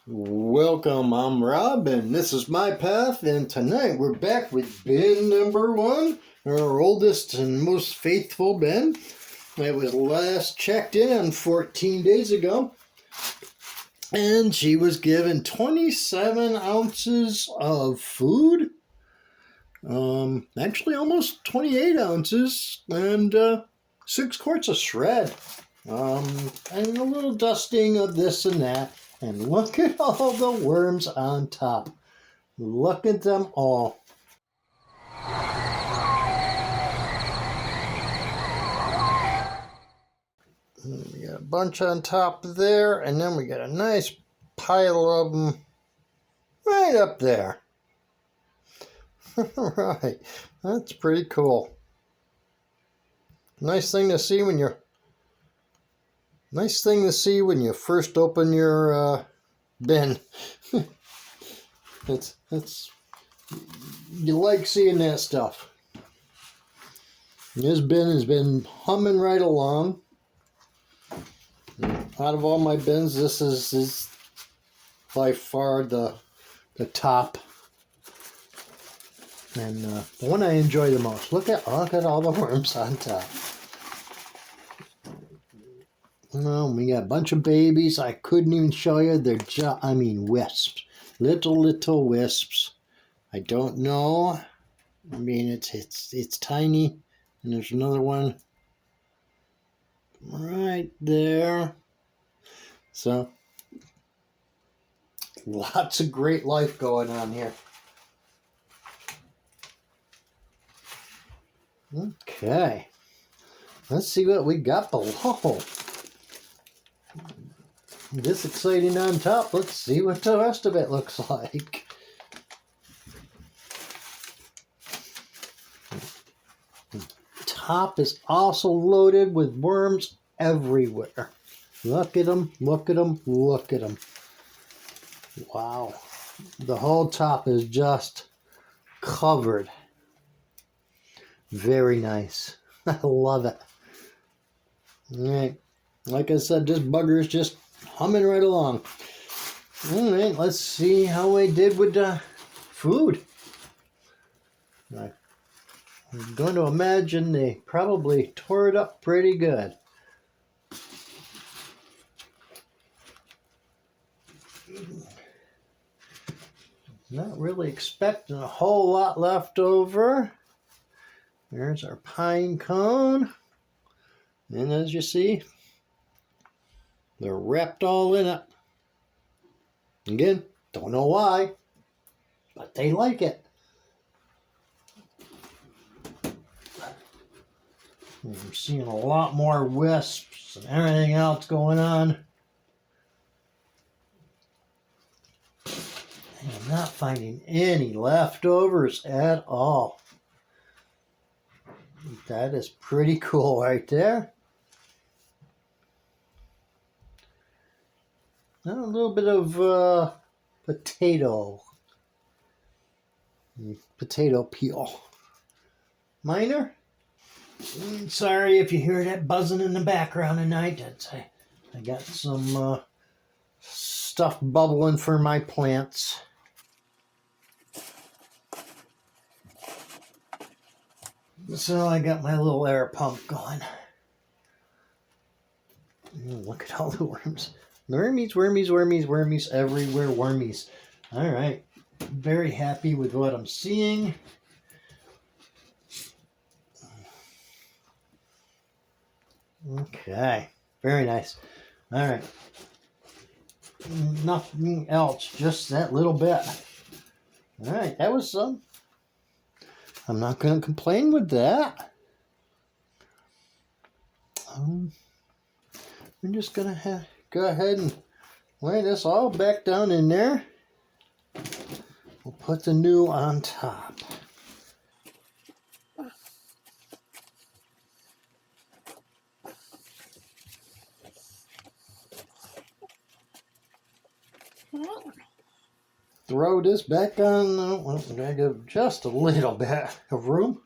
Welcome, I'm Rob, and this is my path, and tonight we're back with bin number 1, our oldest and most faithful bin. It was last checked in 14 days ago, and she was given 27 ounces of food, actually almost 28 ounces, and 6 quarts of shred, and a little dusting of this and that. And look at all the worms on top. Look at them all. We got a bunch on top there, and then we got a nice pile of them right up there. Right, that's pretty cool. Nice thing to see when you first open your bin. it's you like seeing that stuff. This bin has been humming right along. Out of all my bins, this is by far the top, and the one I enjoy the most. Look at all the worms on top. We got a bunch of babies. I couldn't even show you. They're wisps. Little wisps. I don't know. I mean, it's tiny. And there's another one right there. So, lots of great life going on here. Okay. Let's see what we got below. This exciting on top. Let's see what the rest of it looks like. Top is also loaded with worms everywhere. Look at them, look at them, look at them. Wow. The whole top is just covered. Very nice. I love it. All right. Like I said, this bugger is just humming right along. All right, let's see how I did with the food. I'm going to imagine they probably tore it up pretty good. Not really expecting a whole lot left over. There's our pine cone. And as you see, they're wrapped all in it. Again, don't know why, but they like it. I'm seeing a lot more wisps and everything else going on. And I'm not finding any leftovers at all. That is pretty cool right there. Now a little bit of potato peel. Minor. Sorry if you hear that buzzing in the background tonight. I got some stuff bubbling for my plants. So I got my little air pump going. Look at all the worms. Wormies everywhere, wormies. All right. Very happy with what I'm seeing. Okay. Very nice. All right. Nothing else. Just that little bit. All right. That was some. I'm not going to complain with that. I'm just going to go ahead and lay this all back down in there. We'll put the new on top. Throw this back on. Well, we gotta give just a little bit of room.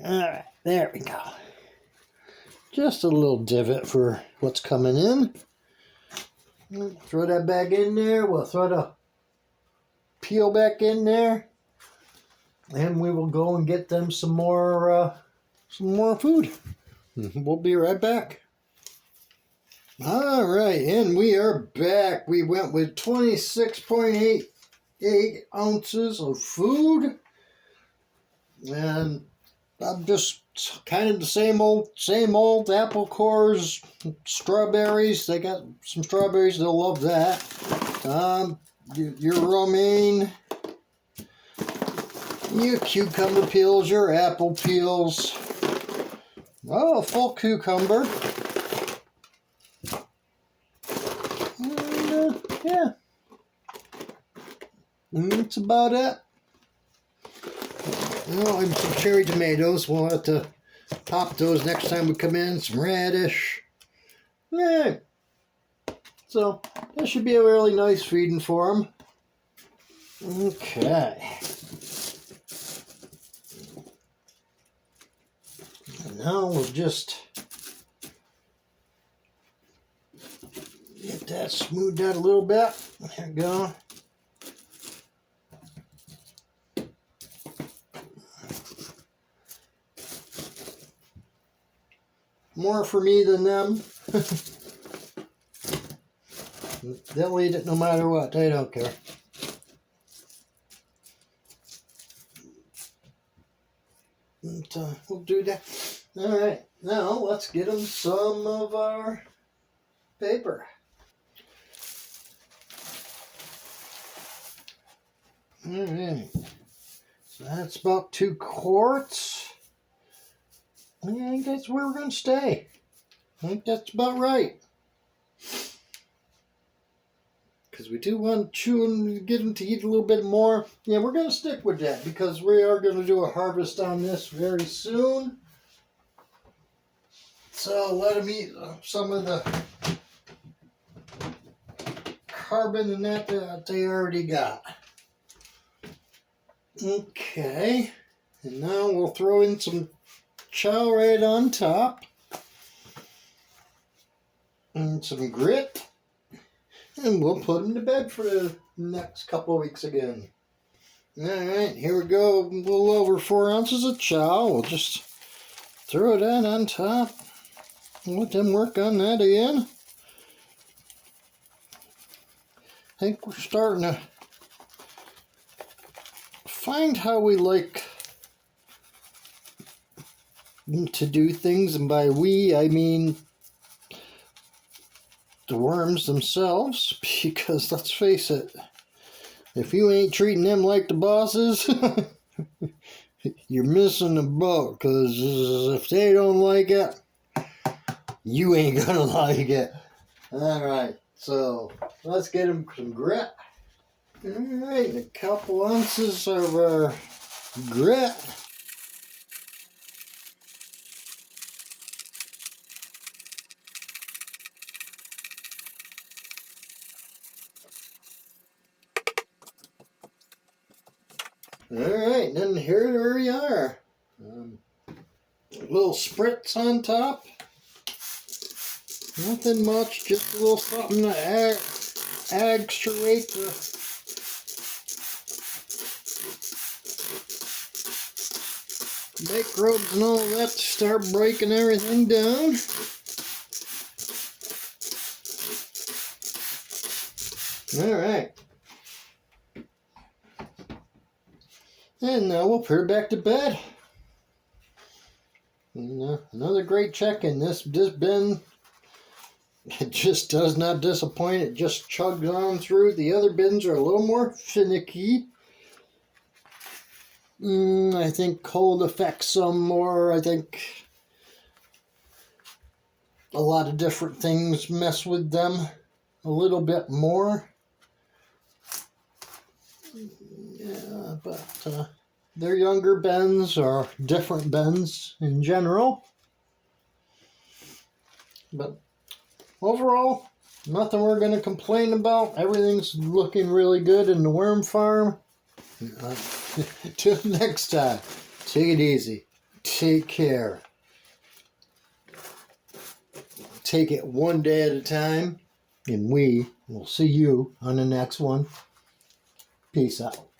All right, there we go. just a little divot for what's coming in. Throw that back in there. We'll throw the peel back in there, and we will go and get them some more food. We'll be right back. All right, and we are back. We went with 26.88 ounces of food, and I'm just kind of the same old apple cores, strawberries. They got some strawberries. They'll love that. Your romaine, your cucumber peels, your apple peels. Oh, a full cucumber. And, yeah. And that's about it. Oh, and some cherry tomatoes. We'll have to pop those next time we come in. Some radish. Yeah. So, that should be a really nice feeding for them. Okay. And now we'll just get that smoothed out a little bit. There we go. More for me than them. They'll eat it no matter what. They don't care. And, we'll do that. All right. Now let's get them some of our paper. All right. So that's about 2 quarts. I think that's where we're going to stay. I think that's about right. Because we do want to chew and get them to eat a little bit more. Yeah, we're going to stick with that because we are going to do a harvest on this very soon. So let them eat some of the carbon and that they already got. Okay. And now we'll throw in some chow right on top. And some grit. And we'll put them to bed for the next couple of weeks again. Alright, here we go. A little over 4 ounces of chow. We'll just throw that on top. And let them work on that again. I think we're starting to find how we like to do things. And by we, I mean the worms themselves, because let's face it, if you ain't treating them like the bosses, you're missing the boat, because if they don't like it, you ain't gonna like it. Alright, so let's get them some grit. Alright, a couple ounces of our grit. Alright, then here we are. A little spritz on top. Nothing much, just a little something to actuate the microbes and all that to start breaking everything down. Alright. And now we'll put her back to bed. And, another great check-in. This bin, it just does not disappoint. It just chugs on through. The other bins are a little more finicky. I think cold affects them more. I think a lot of different things mess with them a little bit more. Yeah, but their younger bens are different bens in general. But overall, nothing we're going to complain about. Everything's looking really good in the worm farm. Till next time, take it easy. Take care. take it one day at a time, and we will see you on the next one. Peace out.